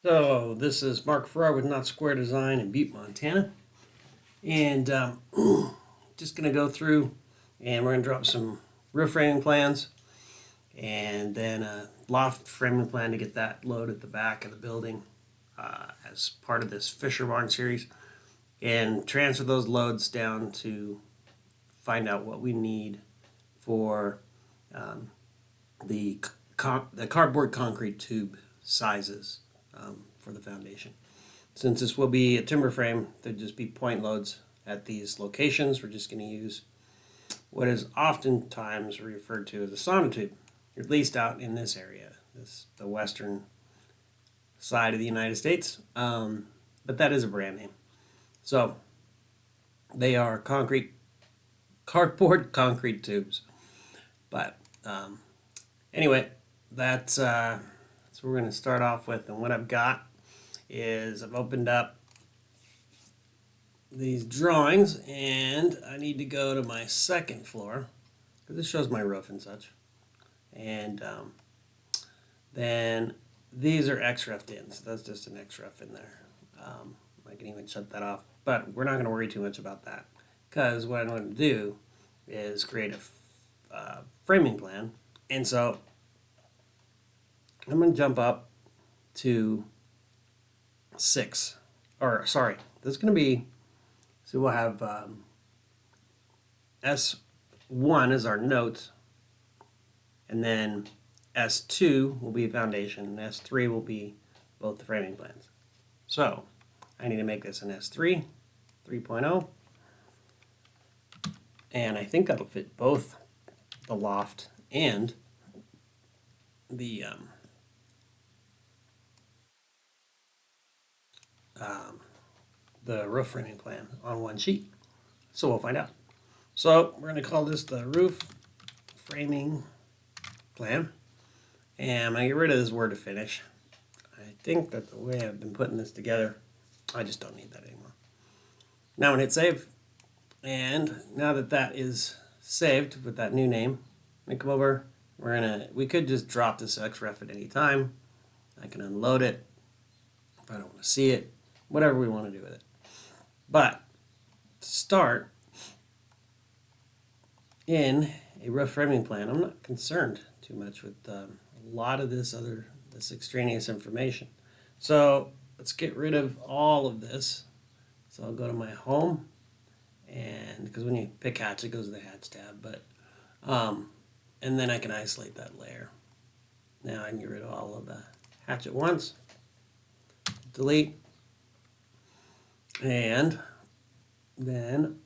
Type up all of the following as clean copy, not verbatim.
So this is Mark Farrar with Not Square Design in Butte, Montana, and just going to go through and we're going to drop some roof framing plans and then a loft framing plan to get that load at the back of the building as part of this Fisher Barn series, and transfer those loads down to find out what we need for um, the cardboard concrete tube sizes for the foundation. Since this will be a timber frame, there'd just be point loads at these locations. We're just going to use what is oftentimes referred to as a sonotube, at least out in this area, the western side of the United States. But that is a brand name. So they are cardboard concrete tubes. But anyway, that's what we're going to start off with. And what I've got is I've opened up these drawings, and I need to go to my second floor because this shows my roof and such. And then these are X-roughed in, so that's just an X-rough in there. I can even shut that off, but we're not going to worry too much about that because what I'm going to do is create a framing plan. And so I'm going to jump up to 6, or sorry, this is going to be, so we'll have S1 is our notes, and then S2 will be foundation, and S3 will be both the framing plans. So I need to make this an S3, 3.0, and I think that'll fit both the loft and the roof framing plan on one sheet. So we'll find out. So we're going to call this the roof framing plan. And I'm going to get rid of this word to finish. I think that the way I've been putting this together, I just don't need that anymore. Now I'm going to hit save. And now that that is saved with that new name, I'm going to come over. We could just drop this XREF at any time. I can unload it if I don't want to see it, whatever we want to do with it. But to start in a roof framing plan, I'm not concerned too much with a lot of this extraneous information. So let's get rid of all of this. So I'll go to my home, and because when you pick hatch, it goes to the hatch tab, but and then I can isolate that layer. Now I can get rid of all of the hatch at once. Delete. And then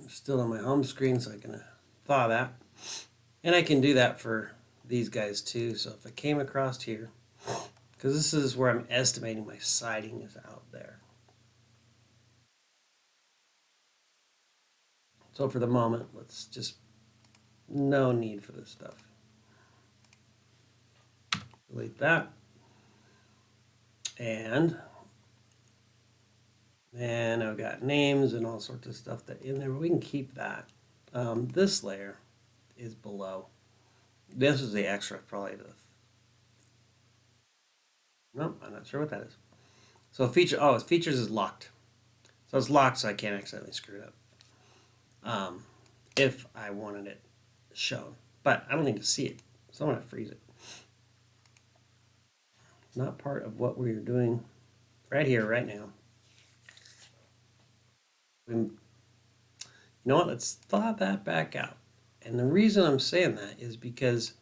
I'm still on my home screen, so I can thaw that. And I can do that for these guys too. So if I came across here, because this is where I'm estimating my siding is out there. So for the moment, let's just, no need for this stuff. Delete that. And then I've got names and all sorts of stuff that in there, but we can keep that. This layer is below. This is the extra, probably nope, I'm not sure what that is. So its features is locked. So it's locked, so I can't accidentally screw it up. If I wanted it shown, but I don't need to see it, so I'm gonna freeze it. Not part of what we're doing right here, right now. You know what? Let's thaw that back out. And the reason I'm saying that is because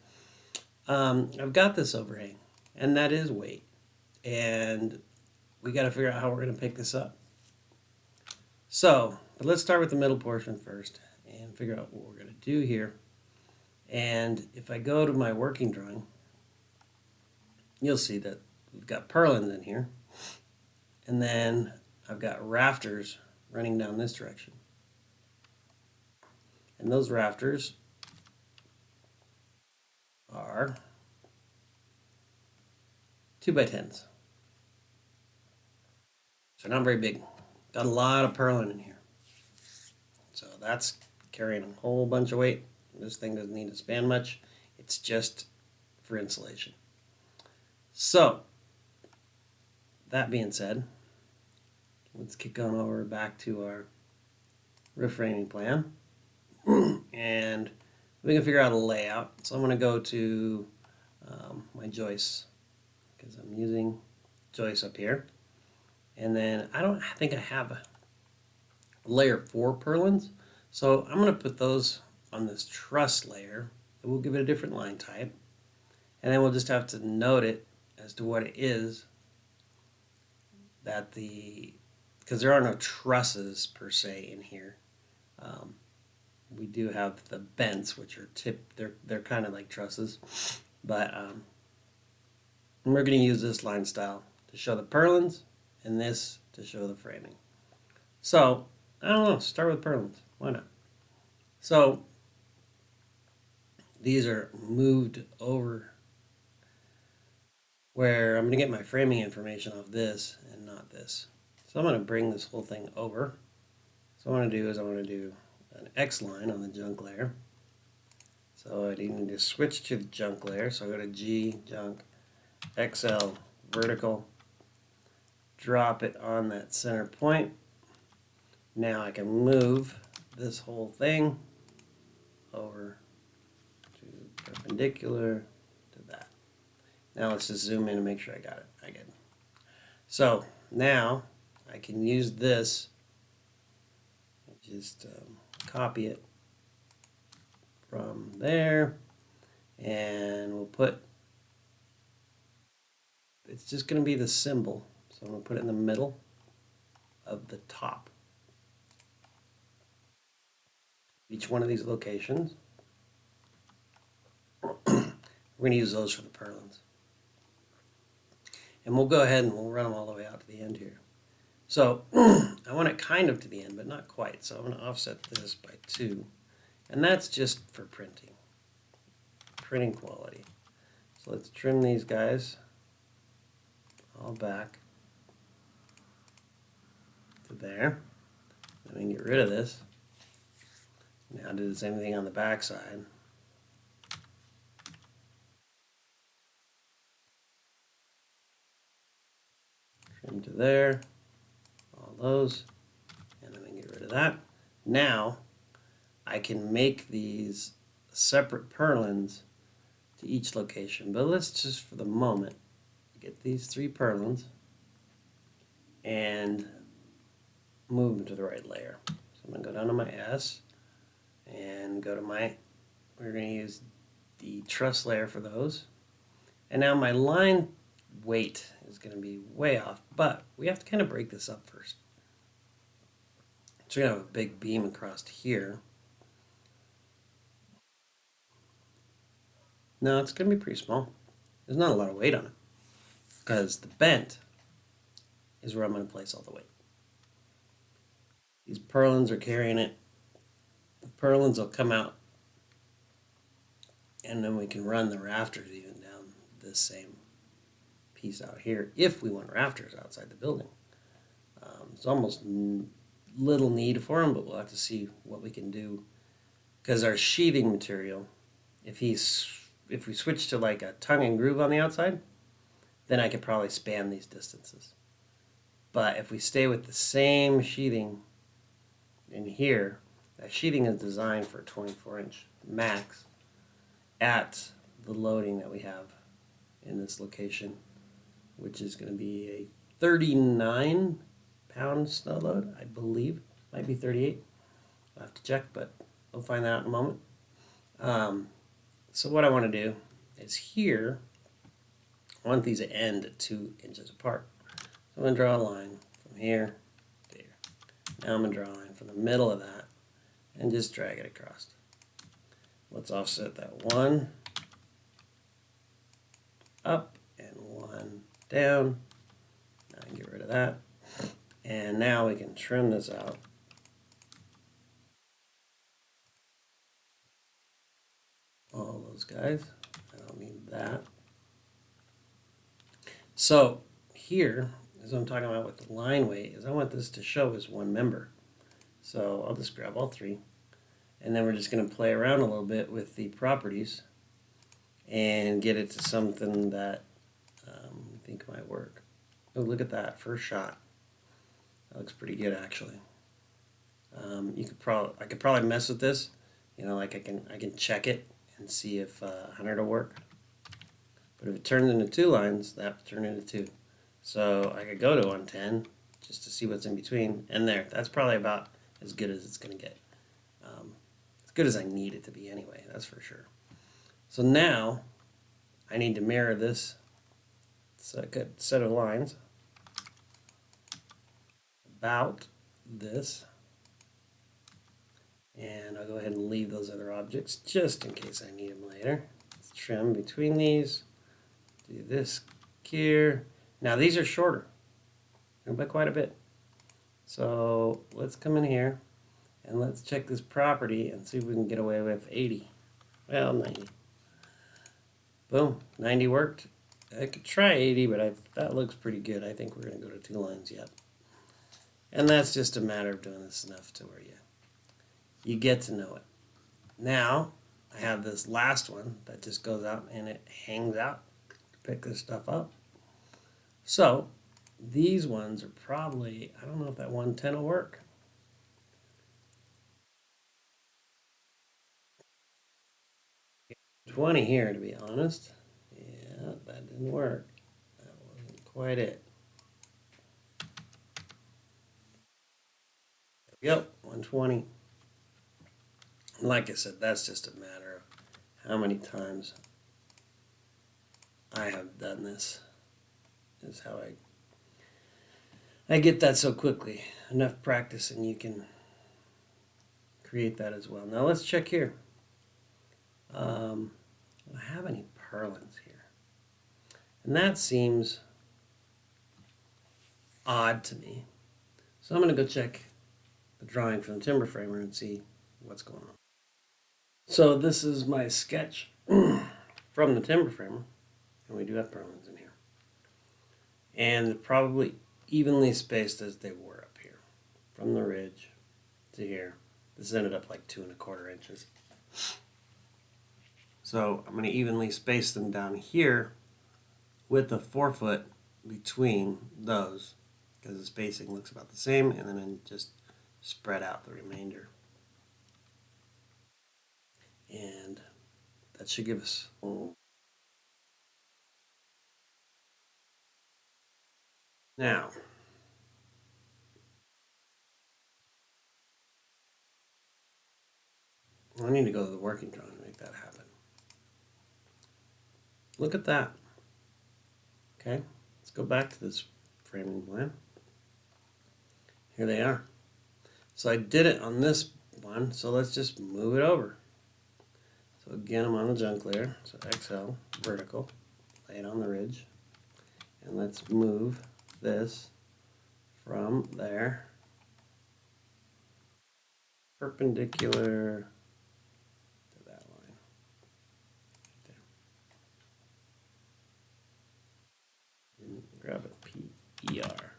I've got this overhang, and that is weight. And we got to figure out how we're going to pick this up. So, but let's start with the middle portion first and figure out what we're going to do here. And if I go to my working drawing, you'll see that we've got purlins in here. And then I've got rafters running down this direction. And those rafters are 2x10s. So not very big. Got a lot of purlin in here. So that's carrying a whole bunch of weight. This thing doesn't need to span much. It's just for insulation. So that being said, let's kick on over back to our roof framing plan. And we can figure out a layout. So I'm going to go to my joists because I'm using joists up here. And then I don't think I have a layer 4 purlins. So I'm going to put those on this truss layer. We'll give it a different line type. And then we'll just have to note it as to what it is that because there are no trusses per se in here. We do have the bents, which are they're kind of like trusses, but we're going to use this line style to show the purlins and this to show the framing. So I don't know, start with purlins. Why not? So these are moved over where I'm going to get my framing information off this and not this. So I'm going to bring this whole thing over. So what I'm going to do is I'm going to do an X line on the junk layer. So I need to switch to the junk layer. So I go to G, junk, XL, vertical, drop it on that center point. Now I can move this whole thing over to perpendicular to that. Now let's just zoom in and make sure I got it. I get it. So now I can use this and just copy it from there, and we'll put, it's just going to be the symbol. So I'm going to put it in the middle of the top. Each one of these locations. We're going to use those for the purlins. And we'll go ahead and we'll run them all the way out to the end here. So I want it kind of to the end, but not quite. So I'm going to offset this by 2. And that's just for printing quality. So let's trim these guys all back to there. Then we can get rid of this. Now do the same thing on the back side. Trim to there, all those, and then we can get rid of that. Now I can make these separate purlins to each location, but let's just for the moment get these 3 purlins and move them to the right layer. So I'm going to go down to my S and go to we're going to use the truss layer for those. And now my line weight is going to be way off, but we have to kind of break this up first. So we're going to have a big beam across here. No, it's going to be pretty small. There's not a lot of weight on it because the bent is where I'm going to place all the weight. These purlins are carrying it. The purlins will come out, and then we can run the rafters even down this same piece out here if we want rafters outside the building. It's almost little need for them, but we'll have to see what we can do because our sheathing material, if we switch to like a tongue and groove on the outside, then I could probably span these distances. But if we stay with the same sheathing in here, that sheathing is designed for a 24-inch max at the loading that we have in this location, which is going to be a 39-pound snow load, I believe. Might be 38. I'll have to check, but we'll find that out in a moment. So what I want to do is here, I want these to end at 2 inches apart. So I'm going to draw a line from here to here. Now I'm going to draw a line from the middle of that and just drag it across. Let's offset that 1 up and 1 down. Now I can get rid of that. And now we can trim this out. All those guys. I don't need that. So here, as I'm talking about with the line weight, is I want this to show as one member. So I'll just grab all 3. And then we're just going to play around a little bit with the properties and get it to something that we think might work. Oh, look at that first shot. That looks pretty good, actually. I could probably mess with this. You know, like I can check it and see if 100 will work. But if it turns into two lines, that would turn into two. So I could go to 110 just to see what's in between. And there, that's probably about as good as it's going to get. As good as I need it to be anyway, that's for sure. So now I need to mirror this set of lines about this. And I'll go ahead and leave those other objects just in case I need them later. Let's trim between these. Do this here. Now these are shorter by quite a bit. So let's come in here and let's check this property and see if we can get away with 80. Well, 90. Boom, 90 worked. I could try 80, but that looks pretty good. I think we're going to go to two lines yet. And that's just a matter of doing this enough to where you get to know it. Now, I have this last one that just goes out and it hangs out to pick this stuff up. So, these ones are probably, I don't know if that 110 will work. $20 here, to be honest. Yeah, that didn't work. That wasn't quite it. Yep, 120. Like I said, that's just a matter of how many times I have done this. Is how I get that so quickly. Enough practice and you can create that as well. Now let's check here. Do I have any purlins here? And that seems odd to me. So I'm going to go check the drawing from the timber framer and see what's going on. So this is my sketch from the timber framer, and we do have purlins in here. And probably evenly spaced as they were up here, from the ridge to here. This ended up like 2 1/4 inches. So I'm going to evenly space them down here with a 4 foot between those, because the spacing looks about the same, and then just spread out the remainder. And that should give us now I need to go to the working drawing to make that happen. Look at that. Okay, let's go back to this framing plan. Here they are. So I did it on this one, so let's just move it over. So again, I'm on the junk layer, so XL, vertical, lay it on the ridge, and let's move this from there, perpendicular to that line. Right there. And grab a PER.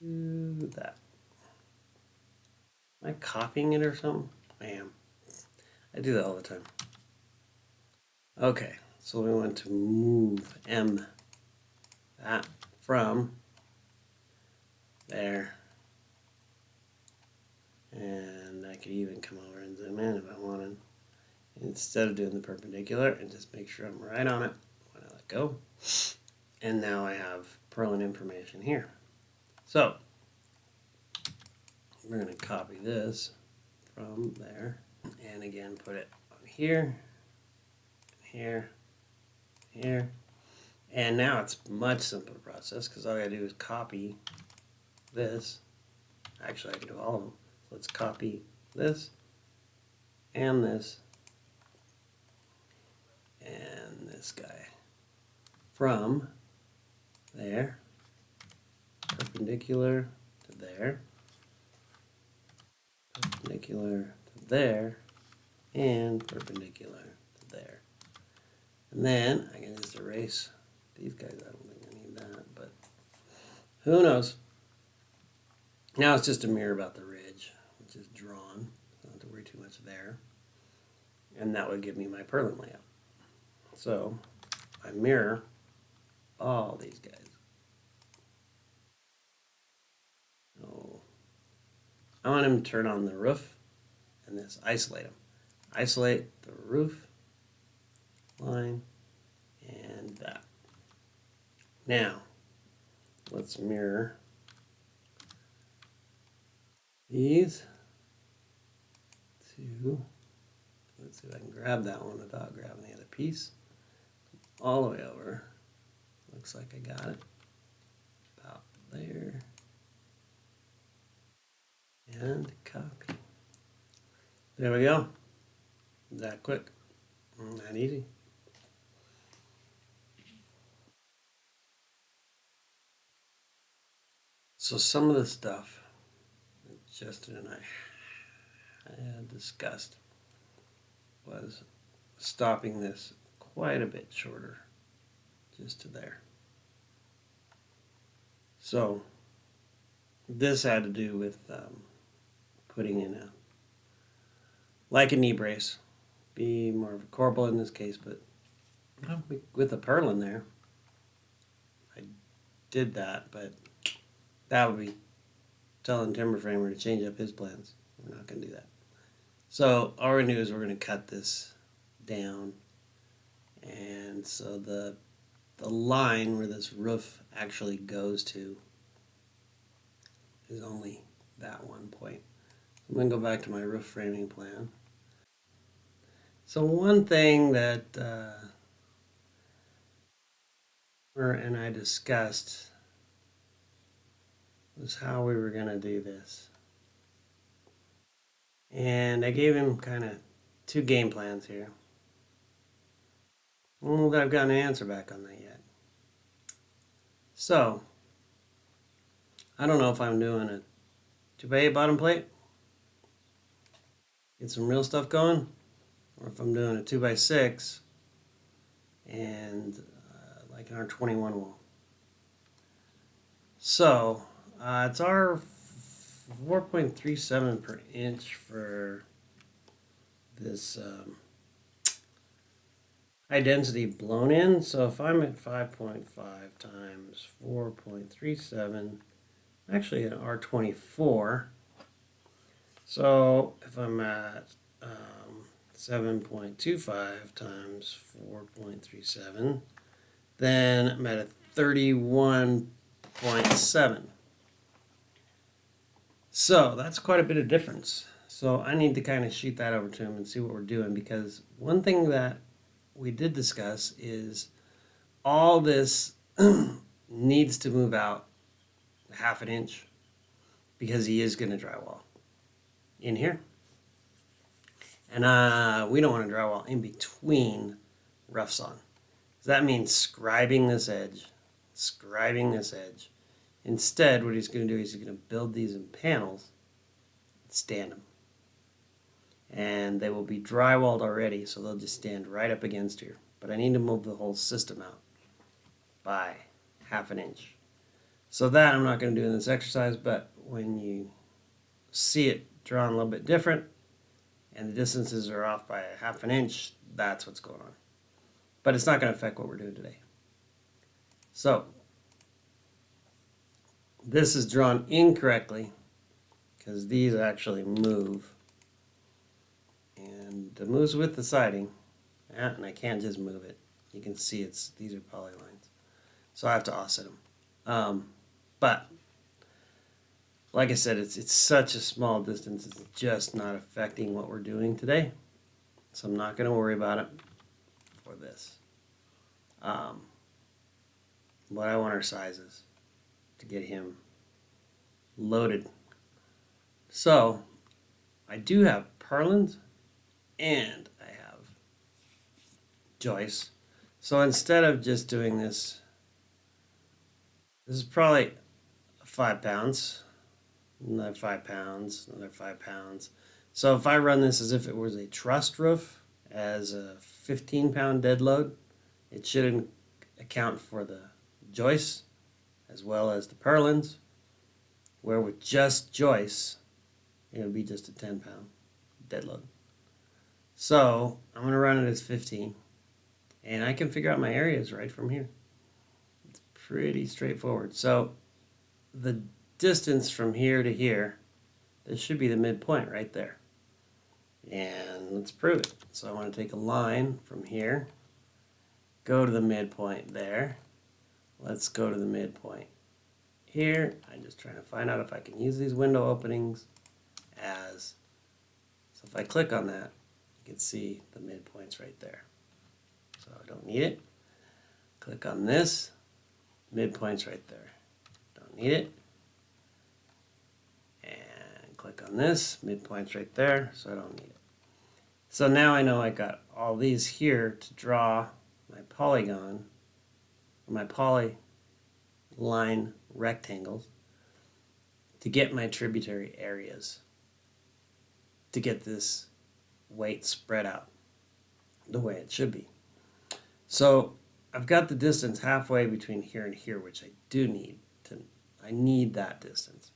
Do that. Am I copying it or something? I am. I do that all the time. Okay, so we want to move that from there. And I could even come over and zoom in if I wanted. Instead of doing the perpendicular, and just make sure I'm right on it when I let go. And now I have purlin information here. So we're going to copy this from there, and again put it on here, here, here. And now it's much simpler process because all I gotta do is copy this. Actually, I can do all of them. So let's copy this and this and this guy from there, perpendicular to there, perpendicular to there, and perpendicular to there. And then I can just erase these guys. I don't think I need that, but who knows. Now it's just a mirror about the ridge, which is drawn. I don't have to worry too much there. And that would give me my purlin layout. So I mirror all these guys. I want him to turn on the roof and this isolate him. Isolate the roof line and that. Now, let's mirror these two. Let's see if I can grab that one without grabbing the other piece. All the way over. Looks like I got it. About there. And copy. There we go. That quick. That easy. So some of the stuff that Justin and I had discussed was stopping this quite a bit shorter, just to there. So this had to do with putting in like a knee brace, be more of a corbel in this case, but with a purlin there, I did that, but that would be telling timber framer to change up his plans. We're not going to do that. So all we're going to do is we're going to cut this down, and so the line where this roof actually goes to is only that one point. I'm going to go back to my roof framing plan. So one thing that and I discussed was how we were going to do this. And I gave him kind of two game plans here. I don't know that I've gotten an answer back on that yet. So, I don't know if I'm doing a 2x8 bottom plate, get some real stuff going, or if I'm doing a 2x6 and like an R21 wall. So, it's our 4.37 per inch for this high density blown in. So if I'm at 5.5 times 4.37, actually an R24. So if I'm at 7.25 times 4.37, then I'm at a 31.7. So that's quite a bit of difference. So I need to kind of shoot that over to him and see what we're doing, because one thing that we did discuss is all this needs to move out half an inch because he is going to drywall in here. And we don't want to drywall in between roughs on. That means scribing this edge. Instead, what he's going to do is he's going to build these in panels and stand them. And they will be drywalled already, so they'll just stand right up against here. But I need to move the whole system out by half an inch. So that I'm not going to do in this exercise, but when you see it drawn a little bit different and the distances are off by a half an inch, that's what's going on. But it's not going to affect what we're doing today. So this is drawn incorrectly because these actually move. And it moves with the siding. Yeah, and I can't just move it. You can see these are polylines. So I have to offset them. But like I said, it's such a small distance, it's just not affecting what we're doing today. So I'm not going to worry about it for this. But I want our sizes to get him loaded. So I do have purlins and I have joists. So instead of just doing this is probably 5 pounds, another 5 pounds, another 5 pounds. So if I run this as if it was a trussed roof as a 15-pound dead load, it should account for the joists as well as the purlins, where with just joists, it would be just a 10-pound dead load. So I'm going to run it as 15, and I can figure out my areas right from here. It's pretty straightforward. So the distance from here to here this should be the midpoint right there. And let's prove it. So I want to take a line from here, go to the midpoint there. Let's go to the midpoint here. I'm just trying to find out if I can use these window openings as, so if I click on that, you can see the midpoints right there. So I don't need it. Click on this, midpoints right there. Don't need it. And click on this, midpoints right there, so I don't need it. So now I know I got all these here to draw my polygon, my polyline rectangles to get my tributary areas, to get this weight spread out the way it should be. So I've got the distance halfway between here and here, which I do need to, I need that distance.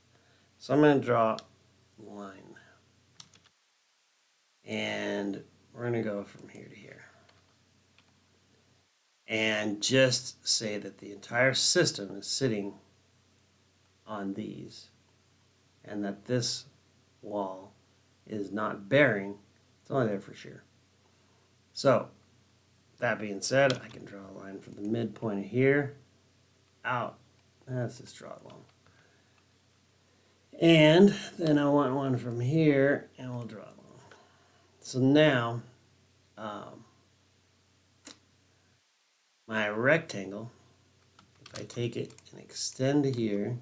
So I'm going to draw a line. And we're going to go from here to here. And just say that the entire system is sitting on these, and that this wall is not bearing, it's only there for shear. So, that being said, I can draw a line from the midpoint of here out. Let's just draw it long. And then I want one from here, and we'll draw it long. So now, my rectangle, if I take it and extend to here,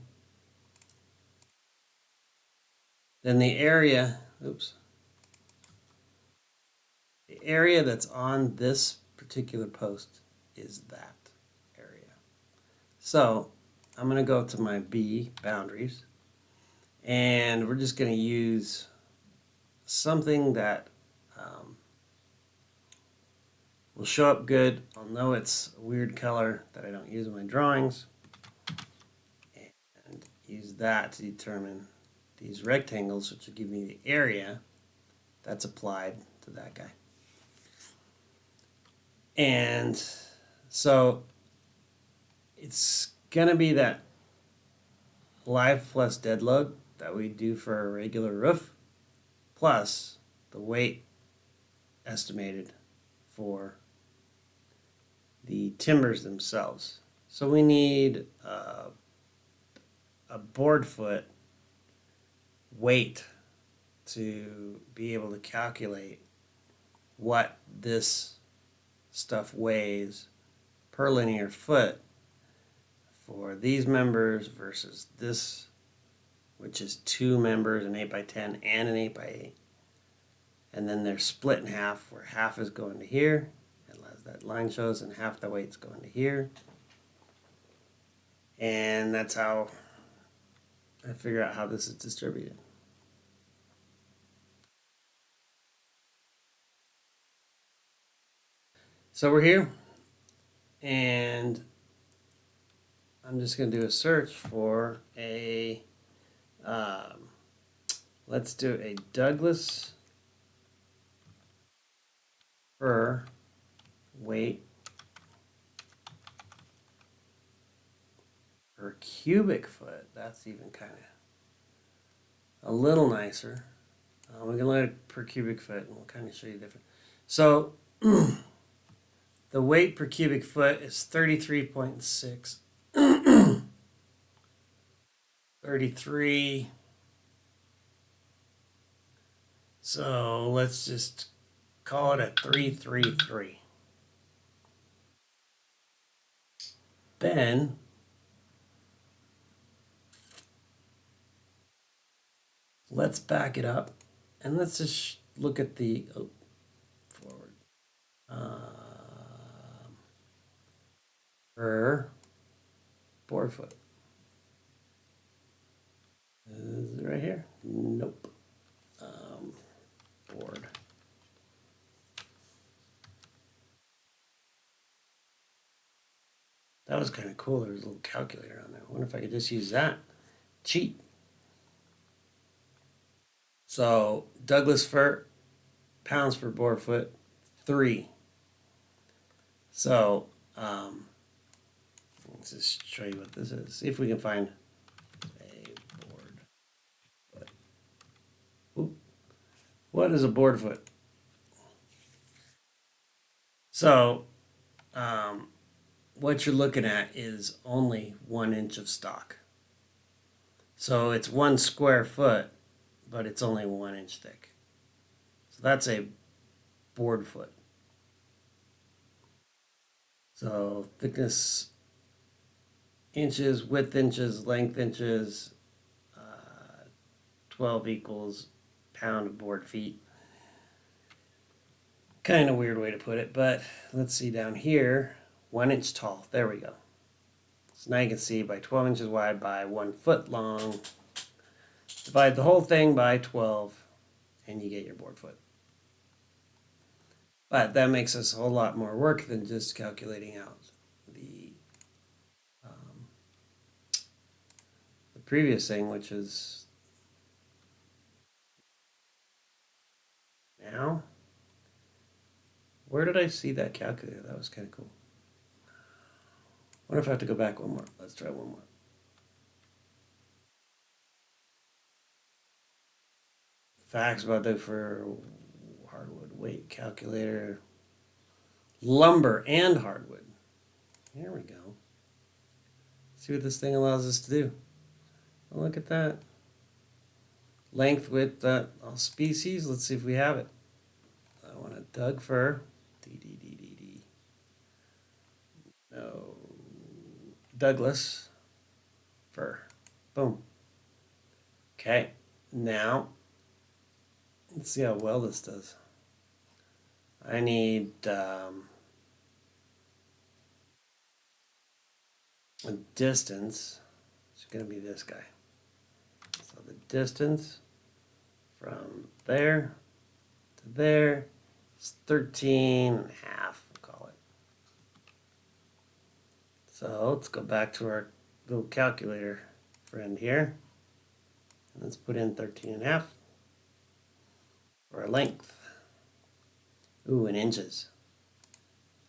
then the area, the area that's on this particular post is that area. So I'm going to go to my B, boundaries, and we're just going to use something that will show up good. I'll know it's a weird color that I don't use in my drawings, and use that to determine these rectangles, which will give me the area that's applied to that guy. And so it's going to be that live plus dead load that we do for a regular roof, plus the weight estimated for the timbers themselves. So we need a board foot weight to be able to calculate what this stuff weighs per linear foot for these members versus this, which is 2 members, an 8x10 and an 8x8. And then they're split in half, where half is going to here, as that line shows, and half the weight's going to here. And that's how I figure out how this is distributed. So we're here, and I'm just going to do a search for a, let's do a Douglas fir weight per cubic foot. That's even kind of a little nicer. We can look at per cubic foot, and we'll kind of show you different. So the weight per cubic foot is 33.6. 33. So let's just call it a 333. Then let's back it up, and let's just look at the forward per board foot. Is it right here? Nope. Board. That was kind of cool. There was a little calculator on there. I wonder if I could just use that. Cheat. So Douglas fir, pounds per board foot, 3. So let's just show you what this is. See if we can find a board foot. What is a board foot? So, um, what you're looking at is only 1 inch of stock. So it's 1 square foot, but it's only 1 inch thick. So that's a board foot. So thickness inches, width inches, length inches, 12 equals pound of board feet. Kind of weird way to put it, but let's see down here. 1 inch tall. There we go. So now you can see by 12 inches wide by 1 foot long. Divide the whole thing by 12 and you get your board foot. But that makes us a whole lot more work than just calculating out um, the previous thing, which is now. Where did I see that calculator? That was kind of cool. What if I have to go back one more? Let's try one more. Facts about that for hardwood weight calculator, lumber and hardwood. Here we go. See what this thing allows us to do. Oh, look at that. Length, width, all species. Let's see if we have it. I want a Doug fir. D. No. Douglas fir. Boom. Okay. Now, let's see how well this does. I need a distance. It's going to be this guy. So the distance from there to there is 13 and a half, we'll call it. So let's go back to our little calculator friend here. And let's put in 13 and a half for our length. Ooh, in inches.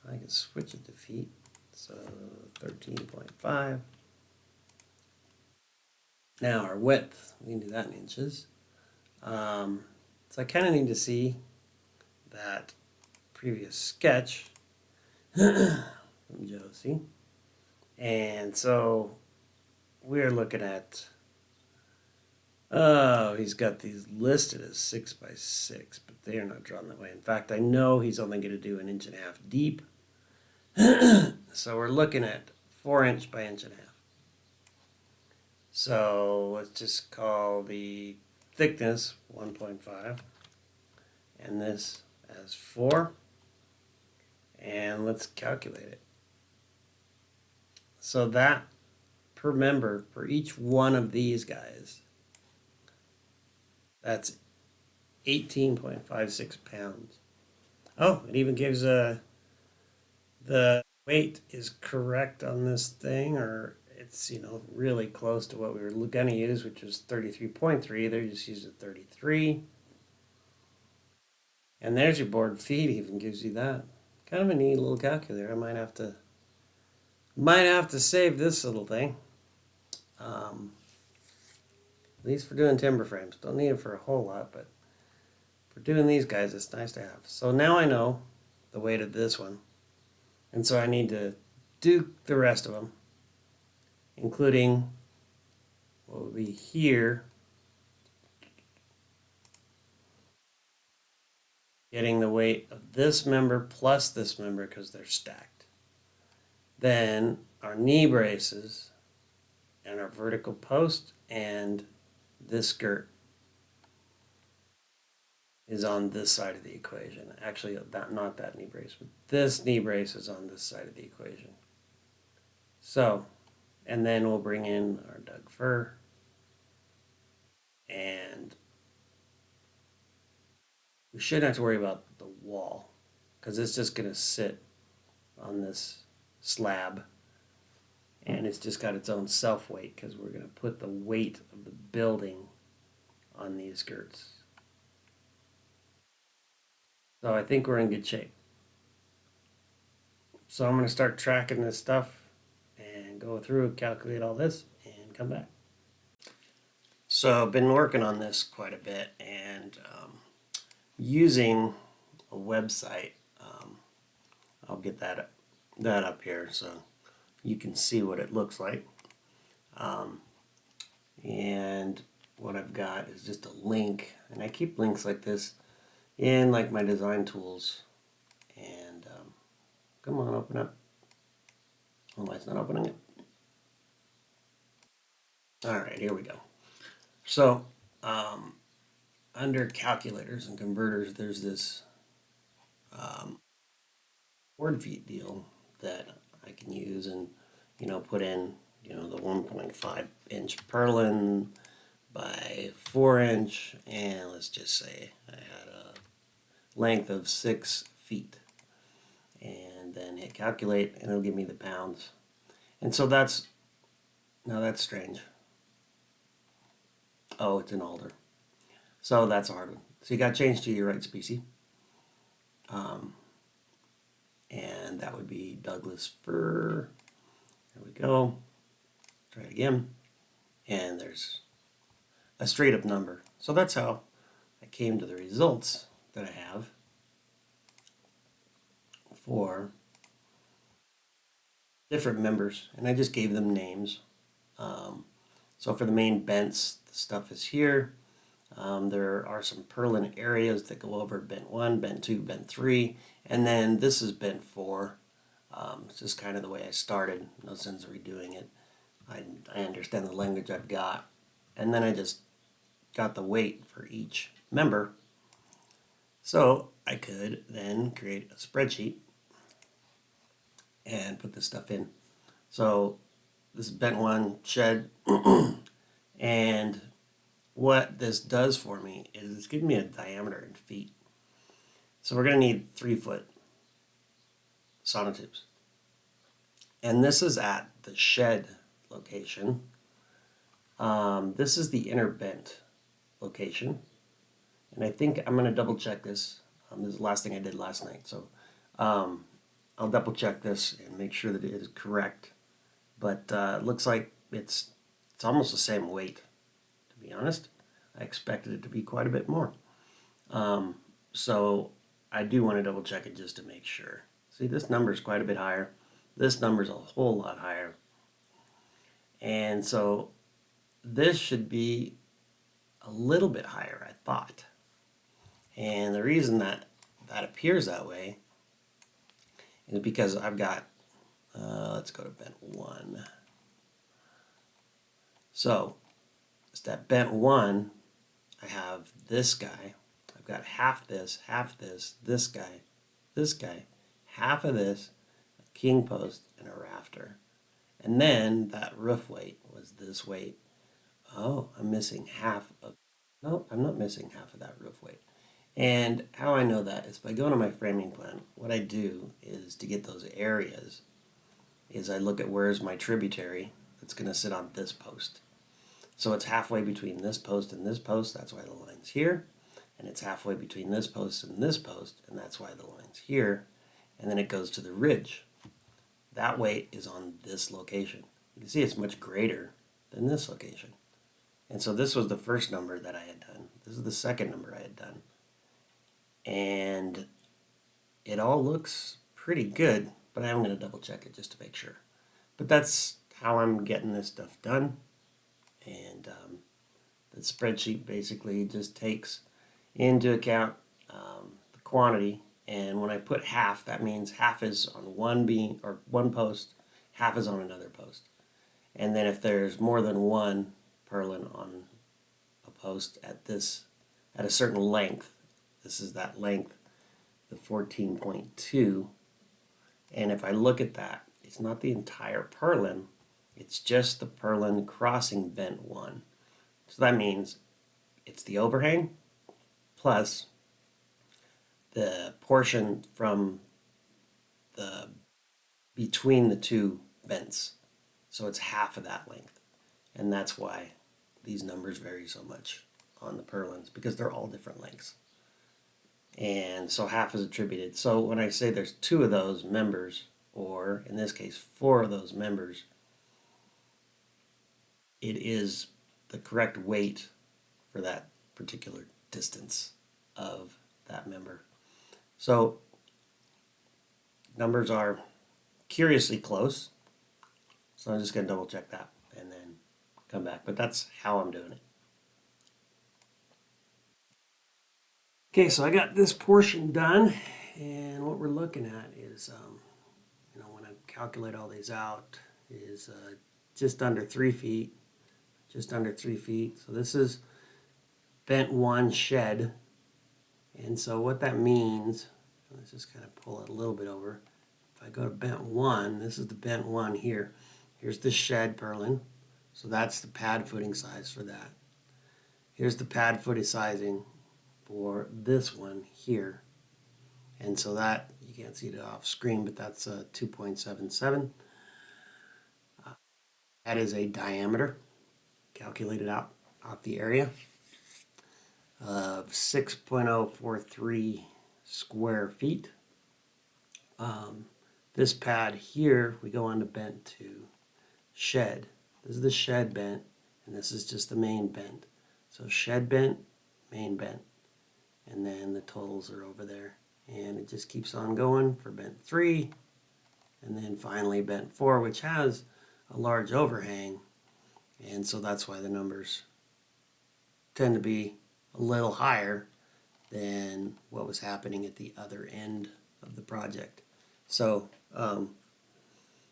I can switch it to feet. So 13.5. Now our width, we can do that in inches. So I kind of need to see that previous sketch from Josie. And so we're looking at, oh, he's got these listed as 6 by 6, but they are not drawn that way. In fact, I know he's only going to do 1.5 inches deep. So we're looking at 4 inch by 1.5 inches. So let's just call the thickness 1.5 and this as 4. And let's calculate it. So that per member, for each one of these guys, that's 18.56 pounds. Oh, it even gives the weight is correct on this thing, or it's, really close to what we were going to use, which was 33.3. They just used a 33. And there's your board feet, even gives you that. Kind of a neat little calculator. I might have to save this little thing. At least for doing timber frames. Don't need it for a whole lot, but for doing these guys, it's nice to have. So now I know the weight of this one. And so I need to do the rest of them, including what will be here, getting the weight of this member plus this member because they're stacked. Then our knee braces and our vertical post and this skirt is on this side of the equation. Actually, not that knee brace, but this knee brace is on this side of the equation. So, and then we'll bring in our Doug fir, and we shouldn't have to worry about the wall because it's just going to sit on this slab, and it's just got its own self weight because we're going to put the weight of the building on these skirts. So I think we're in good shape. So I'm going to start tracking this stuff and go through and calculate all this and come back. So I've been working on this quite a bit, and using a website. I'll get that up here so you can see what it looks like. And what I've got is just a link, and I keep links like this in like my design tools. And come on, open up. Oh, it's not opening it. All right, here we go. So under calculators and converters, there's this word feet deal that I can use and put in the 1.5 inch purlin by 4 inch, and let's just say I had a length of 6 feet, and then hit calculate and it'll give me the pounds. And so that's strange. Oh, it's an alder, so that's a hard one. So you got to change to your right species, and that would be Douglas fir. There we go. Try it again, and there's a straight up number. So that's how I came to the results that I have for different members, and I just gave them names. So for the main bents, the stuff is here. There are some purlin areas that go over bent 1, bent 2, bent 3, and then this is bent 4. It's just kind of the way I started. No sense of redoing it. I understand the language I've got, and then I just got the weight for each member. So I could then create a spreadsheet and put this stuff in. So this is bent 1 shed, and what this does for me is it's giving me a diameter in feet. So we're going to need 3-foot sonotubes. And this is at the shed location. This is the inner bent location. And I think I'm going to double check this. This is the last thing I did last night. So I'll double check this and make sure that it is correct. But it looks like it's almost the same weight, to be honest. I expected it to be quite a bit more. So I do want to double check it just to make sure. See, this number is quite a bit higher. This number is a whole lot higher. And so this should be a little bit higher, I thought. And the reason that appears that way is because I've got, let's go to bent 1. So it's that bent 1, I have this guy. I've got half this, this guy, half of this, a king post, and a rafter. And then that roof weight was this weight. Oh, I'm missing half of, no, I'm not missing half of that roof weight. And how I know that is by going to my framing plan. What I do is to get those areas is I look at where's my tributary that's going to sit on this post. So it's halfway between this post and this post, that's why the line's here. And it's halfway between this post and this post, and that's why the line's here. And then it goes to the ridge. That weight is on this location. You can see it's much greater than this location. And so this was the first number that I had done. This is the second number I had done. And it all looks pretty good, but I'm going to double check it just to make sure. But that's how I'm getting this stuff done. And the spreadsheet basically just takes into account the quantity. And when I put half, that means half is on one beam or one post, half is on another post. And then if there's more than one purlin on a post at a certain length, this is that length, the 14.2. And if I look at that, it's not the entire purlin, it's just the purlin crossing bent 1. So that means it's the overhang plus the portion from the between the two bents. So it's half of that length. And that's why these numbers vary so much on the purlins, because they're all different lengths. And so half is attributed. So when I say there's 2 of those members, or in this case 4 of those members, it is the correct weight for that particular distance of that member. So numbers are curiously close. So I'm just going to double check that and then come back. But that's how I'm doing it. Okay, so I got this portion done. And what we're looking at is, when I calculate all these out, is just under 3 feet. Just under 3 feet. So this is bent one shed. And so what that means, let's just kind of pull it a little bit over. If I go to bent one, this is the bent one here. Here's the shed purlin. So that's the pad footing size for that. Here's the pad footing sizing for this one here. And so that, you can't see it off screen, but that's a 2.77. That is a diameter calculated out the area of 6.043 square feet. This pad here, we go on to bent to shed. This is the shed bent, and this is just the main bent. So shed bent, main bent, and then the totals are over there. And it just keeps on going for bent 3, and then finally bent 4, which has a large overhang, and so that's why the numbers tend to be a little higher than what was happening at the other end of the project. So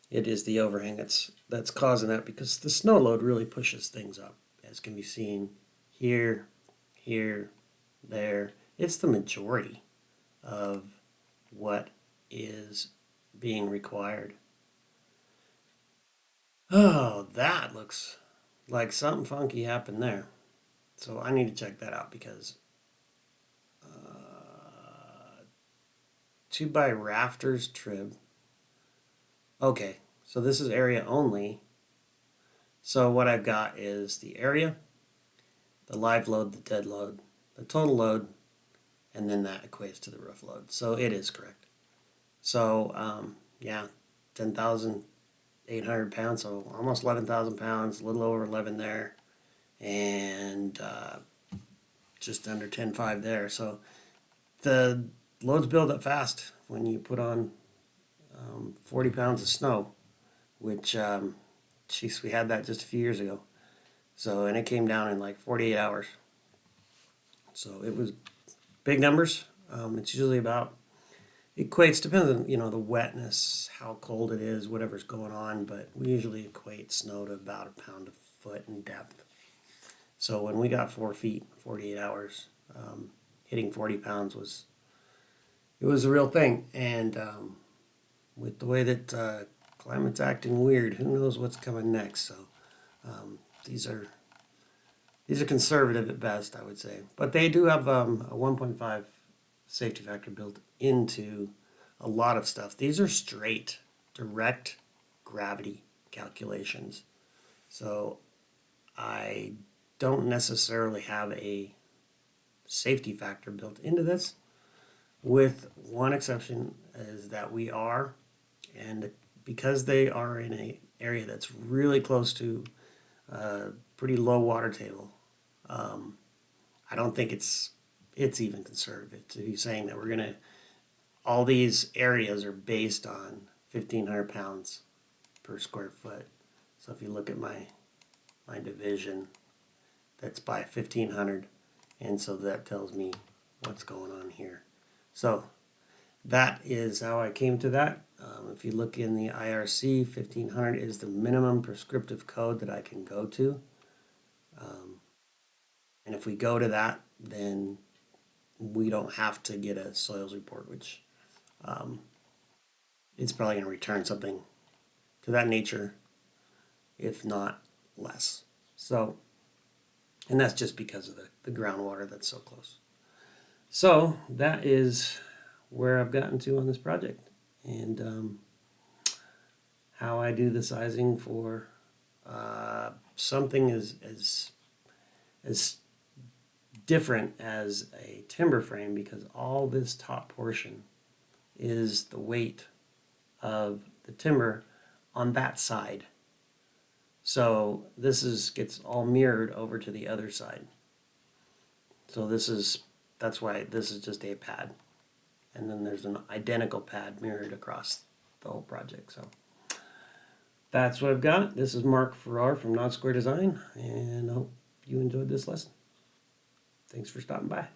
it is the overhang that's causing that, because the snow load really pushes things up, as can be seen here, here, there. It's the majority of what is being required. Oh, that looks like something funky happened there. So I need to check that out, because 2 by rafters trib. Okay, so this is area only. So what I've got is the area, the live load, the dead load, the total load, and then that equates to the roof load. So it is correct. So yeah, 10,800 pounds, so almost 11,000 pounds, a little over 11 there, and just under 10.5 there. So the loads build up fast when you put on 40 pounds of snow, which, geez, we had that just a few years ago. So, and it came down in like 48 hours. So it was big numbers. It's usually about, equates, depends on, the wetness, how cold it is, whatever's going on, but we usually equate snow to about a pound a foot in depth. So when we got 4 feet, 48 hours, hitting 40 pounds it was a real thing. And with the way that climate's acting weird, who knows what's coming next. So these are conservative at best, I would say. But they do have a 1.5 safety factor built into a lot of stuff. These are straight, direct gravity calculations. So I don't necessarily have a safety factor built into this, with one exception, is that we are, and because they are in an area that's really close to pretty low water table, I don't think it's even conservative to be saying that we're gonna, all these areas are based on 1,500 pounds per square foot. So if you look at my division, that's by 1,500, and so that tells me what's going on here. So that is how I came to that. If you look in the IRC, 1,500 is the minimum prescriptive code that I can go to. And if we go to that, then we don't have to get a soils report, which it's probably going to return something to that nature, if not less. So, and that's just because of the groundwater that's so close. So that is where I've gotten to on this project, and how I do the sizing for something as different as a timber frame, because all this top portion is the weight of the timber on that side. So this gets all mirrored over to the other side. So this is that's why this is just a pad. And then there's an identical pad mirrored across the whole project. So that's what I've got. This is Mark Farrar from Not Square Design, and I hope you enjoyed this lesson. Thanks for stopping by.